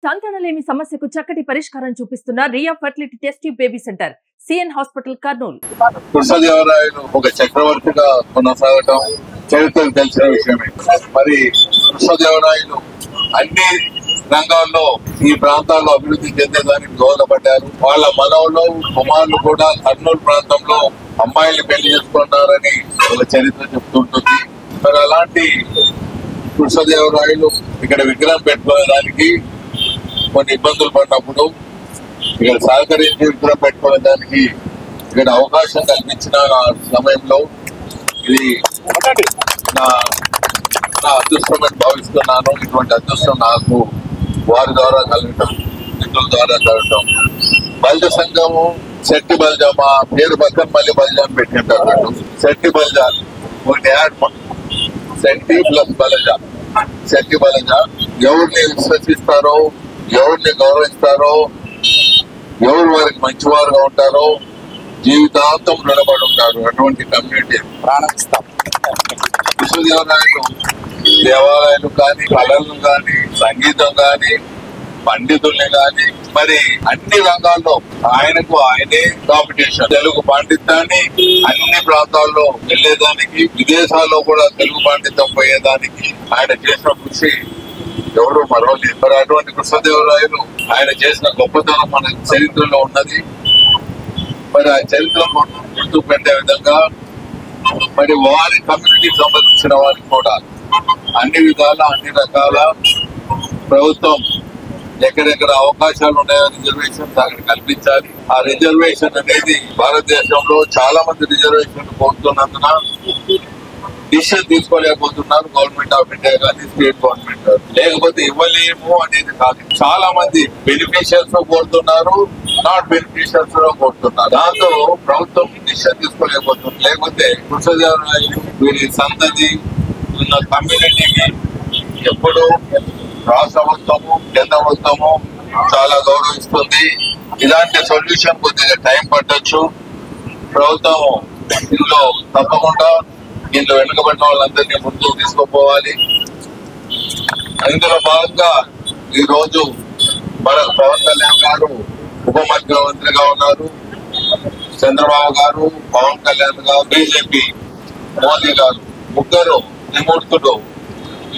సంతానలేమి సమస్యకు చక్కటి పరిష్కారం చూపిస్తున్న Riya fertility test tube baby centre CN hospital Kurnool. Krishnadevarayalu ఒక చక్రవర్తిగా కొనసాగటం చరిత్రకు తెలిసిన విషయమే. మరి కృష్ణదేవరాయలు అన్ని రంగాల్లో ఈ ప్రాంతాల్లో అభివృద్ధి చెందేదానికి దోహదపడ్డారు. వాళ్ళ మనవలు కుమారులు కూడా కర్నూలు ప్రాంతంలో అమ్మాయిలు పెళ్లి చేసుకున్నారని ఒక చరిత్ర చెప్తుంటుంది. మరి అలాంటి కృష్ణదేవరాయలు ఇక్కడ విగ్రహం పెట్టుకోవడానికి కొన్ని ఇబ్బందులు పడినప్పుడు ఇక్కడ సహకరించి విగ్రహం పెట్టుకోవడానికి ఇక్కడ అవకాశం కల్పించిన సమయంలో ఇది నా అదృష్టం అని భావిస్తున్నాను. ఇటువంటి అదృష్టం నాకు వారి ద్వారా కలగటం, మిత్రుల ద్వారా కలగటం. బల్జ సంఘము శెట్టి బల్జ, మా పేరు పక్కన మళ్ళీ బల్జ అని పెట్టింటారు. శెట్టి బల్జ ఒకటి యాడ్, శెట్టి ప్లస్ బలజ, శెట్టి బలజ. ఎవరిని విశ్వసిస్తారో, ఎవరిని గౌరవిస్తారో, ఎవరు వారికి మంచివారుగా ఉంటారో జీవితాంతం రుణపడి ఉంటారు. అటువంటి కమ్యూనిటీ ప్రారంభిస్తాం. కృష్ణదేవరాయలు దేవాలయాలు కానీ, కళలు కానీ, సంగీతం కానీ, పండితుల్ని కానీ, మరి అన్ని రంగాల్లో ఆయనకు ఆయనే కాంపిటీషన్. తెలుగు పాండిత్యాన్ని అన్ని ప్రాంతాల్లో వెళ్లేదానికి, విదేశాల్లో కూడా తెలుగు పాండిత్యం పోయేదానికి ఆయన చేసిన కృషి ఎవరు మరవలేదు. మరి అటువంటి కృష్ణదేవరాయలు ఆయన చేసిన గొప్పతనం మన చరిత్రలో ఉన్నది. మరి ఆ చరిత్ర గుర్తు పెట్టే విధంగా మరి వారి కమ్యూనిటీకి సంబంధించిన వారికి కూడా అన్ని విధాల, అన్ని రకాల ప్రభుత్వం ఎక్కడెక్కడ అవకాశాలు ఉన్నాయో రిజర్వేషన్ అక్కడ కల్పించాలి. ఆ రిజర్వేషన్ అనేది భారతదేశంలో చాలా మంది రిజర్వేషన్ కోరుతున్నందున డిసిషన్ తీసుకోలేకపోతున్నారు. గవర్నమెంట్ ఆఫ్ ఇండియా కానీ, స్టేట్ గవర్నమెంట్. లేకపోతే ఇవ్వలేము అనేది కాదు. చాలా మంది బెనిఫిషియర్స్ కోరుతున్నారు, నాట్ బెనిఫిషియర్స్ కోరుతున్నారు. దాంతో ప్రభుత్వం డిసిషన్ తీసుకోలేకపోతుంది. లేకపోతే కృష్ణదేవరాయలు వీరి సంతతి ఉన్న కమ్యూనిటీకి ఎప్పుడు రాష్ట్ర ప్రభుత్వము, కేంద్ర ప్రభుత్వము చాలా గౌరవిస్తుంది. ఇలాంటి సొల్యూషన్ కొద్దిగా టైం పట్టొచ్చు. ప్రభుత్వం ఇందులో తప్పకుండా ఇందులో వెనుకబడిన వాళ్ళందరినీ ముందుకు తీసుకుపోవాలి. ఇందులో భాగంగా ఈ రోజు మన పవన్ కళ్యాణ్ గారు ఉప ముఖ్యమంత్రిగా ఉన్నారు. చంద్రబాబు గారు, పవన్ కళ్యాణ్ గారు, బీజేపీ మోదీ గారు ముగ్గురు నిమూర్తులు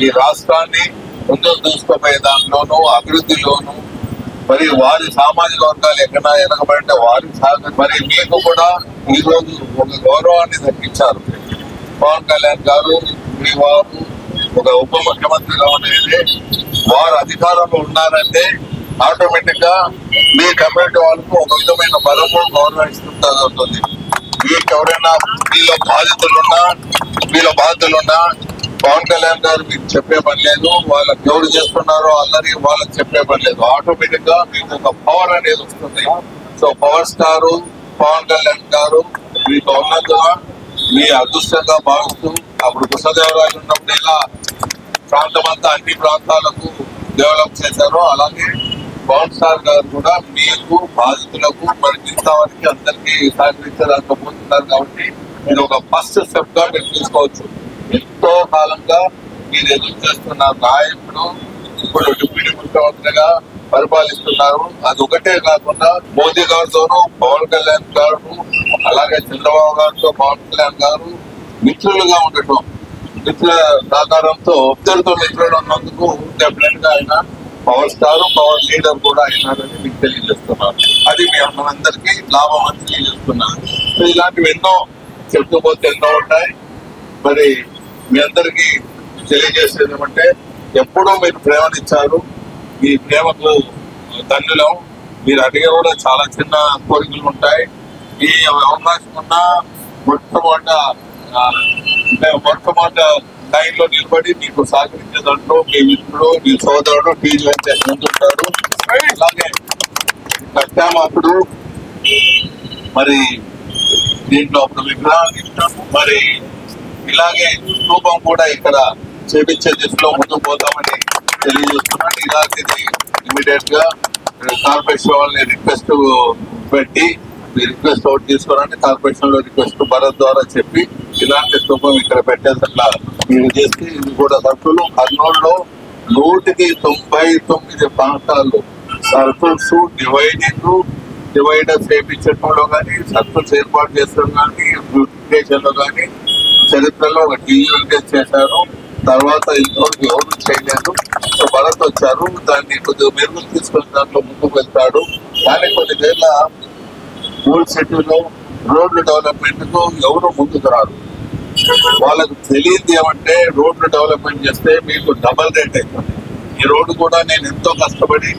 ఈ రాష్ట్రాన్ని ముందుకు తీసుకుపోయే దాంట్లోనూ, అభివృద్ధిలోనూ మరి వారి సామాజిక వర్గాలు ఎక్కడ వెనకబడితే వారికి సహకరి. మరి మీకు కూడా ఈ రోజు ఒక గౌరవాన్ని దక్కించారు. పవన్ కళ్యాణ్ గారు మీ వారు ఒక ఉప ముఖ్యమంత్రిగా ఉండేది, వారు అధికారంలో ఉన్నారంటే ఆటోమేటిక్ గా మీ కమ్యూనిటీ వాళ్ళకు ఒక విధమైన బలము, గౌరవం ఇస్తుంటుంది. మీకు ఎవరైనా మీలో బాధితులున్నా పవన్ కళ్యాణ్ గారు మీకు చెప్పే పని లేదు. వాళ్ళకి ఎవరు చేస్తున్నారో అల్లరి వాళ్ళకి చెప్పే పని లేదు. ఆటోమేటిక్ గా మీకు ఒక పవర్ అనేది వస్తుంది. So power star Pawan Kalyan గారు మీకు ఉన్నందున మీ అదృష్టంగా భావిస్తూ, అప్పుడు కృష్ణదేవరాయలు ఉన్నప్పుడు ఎలా ప్రాంతం అంతా అన్ని ప్రాంతాలకు డెవలప్ చేశారో అలాగే పవన్ స్టార్ గారు కూడా మీకు బాధితులకు మరి మిగతా వారికి అందరికీ సహకరించలేకపోతున్నారు. కాబట్టి ఇది ఒక ఫస్ట్ స్టెప్ గా మీరు తీసుకోవచ్చు. ఎంతో కాలంగా మీరు ఎదురు చేస్తున్న నాయకుడు ఇప్పుడు డిప్యూటీ ముఖ్యమంత్రిగా పరిపాలిస్తున్నారు. అది ఒకటే కాకుండా మోదీ గారితోనూ, పవన్ కళ్యాణ్ గారు అలాగే చంద్రబాబు గారితో పవన్ కళ్యాణ్ గారు మిత్రులుగా ఉండటం, మిత్రుల సహకారంతో ఇద్దరితో మిత్రులు ఉన్నందుకు డెఫినెట్ గా ఆయన పవర్ స్టార్, పవర్ లీడర్ కూడా అయినారని మీకు తెలియజేస్తున్నారు. అది మీ అందరికీ లాభం అని తెలియజేస్తున్నారు. సో ఇలాంటివి ఎన్నో చెప్పుకోపోతే ఎన్నో ఉంటాయి. మరి మీ అందరికీ తెలియజేసేది ఏమంటే ఎప్పుడూ మీరు ప్రేమనిచ్చారు. మీ ప్రేమకు ధన్యులం. మీరు అడిగే కూడా చాలా చిన్న కోరికలు ఉంటాయి. ఈ అవకాశం ఉన్న మొట్టమొదట లైన్లో నిలబడి మీకు సహకరించే దాంట్లో మీ మిత్రుడు, మీ సోదరుడు టీజీ ముందుంటారు. అలాగే కట్టాము అప్పుడు మరి దీంట్లో అప్పుడు విగ్రహాన్ని మరి ఇలాగే రూపం కూడా ఇక్కడ చేపించే దిశలో ముందుకు పోతామని తెలియజేస్తున్నాను. ఇలాంటిది ఇమీడియట్ గా కార్పొరేషన్ వాళ్ళని రిక్వెస్ట్ పెట్టి మీ రిక్వెస్ట్ అవుట్ తీసుకోవాలని కార్పొరేషన్ లో రిక్వెస్ట్ భరత్ ద్వారా చెప్పి ఇలాంటి స్థూపం ఇక్కడ పెట్టేసట్లా మీరు చేస్తే ఇది కూడా ఖర్చులు కర్నూలులో 199 ప్రాంతాల్లో సర్కిల్స్ డివైడర్స్ వేయించడంలో కానీ సర్కిల్స్ ఏర్పాటు చేసడం కానీ బ్యూటిఫికేషన్ లో కానీ చరిత్రలో ఒక టీవీ చేశారు. తర్వాత ఇంతవరకు ఎవరు చేయలేదు. సో భరత్ వచ్చారు, దాన్ని కొద్దిగా మెరుగులు తీసుకొని దాంట్లో ముందుకు వెళ్తాడు. కానీ కొన్ని వేళ ఓల్డ్ సిటీలో రోడ్లు డెవలప్మెంట్ కు ఎవరు ముందుకు రారు. వాళ్ళకు తెలియదు ఏమంటే రోడ్లు డెవలప్మెంట్ చేస్తే మీకు డబల్ రేట్ అవుతుంది. ఈ రోడ్డు కూడా నేను ఎంతో కష్టపడి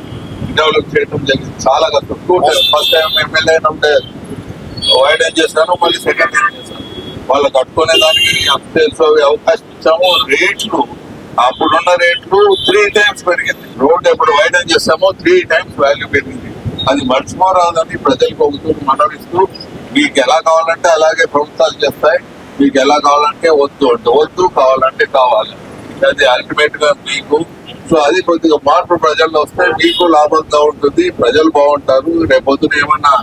డెవలప్ చేయడం జరిగింది, చాలా కష్టం. ఫస్ట్ టైం ఎమ్మెల్యే ఉంటే వైడెన్ చేశాను, మళ్ళీ సెకండ్ టైం చేశాను. వాళ్ళు కట్టుకునే దానికి అప్డేట్స్ అవకాశం ఇచ్చాము. రేట్లు అప్పుడున్న రేట్లు 3 times పెరిగింది. రోడ్ ఎప్పుడు వైడెన్ చేస్తామో 3 times వాల్యూ పెరిగింది. అది మర్చిపోరాదని ప్రజలకు ఒకటి మనవిస్తూ, మీకు ఎలా కావాలంటే అలాగే ప్రభుత్వాలు చేస్తాయి, మీకు ఎలా కావాలంటే వద్దు అంటే వద్దు, కావాలంటే కావాలి. అది అల్టిమేట్ గా మీకు. సో అది కొద్దిగా మార్పు ప్రజల్లో వస్తే మీకు లాభంగా ఉంటుంది, ప్రజలు బాగుంటారు. రేపొద్దున ఏమన్నా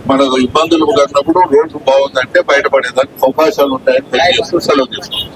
మనకు ఇబ్బందులు కలిగినప్పుడు రోడ్డు బాగుందంటే బయటపడేదానికి అవకాశాలు ఉంటాయని తెలియజేస్తూ సెలవు తీసుకుంటాం.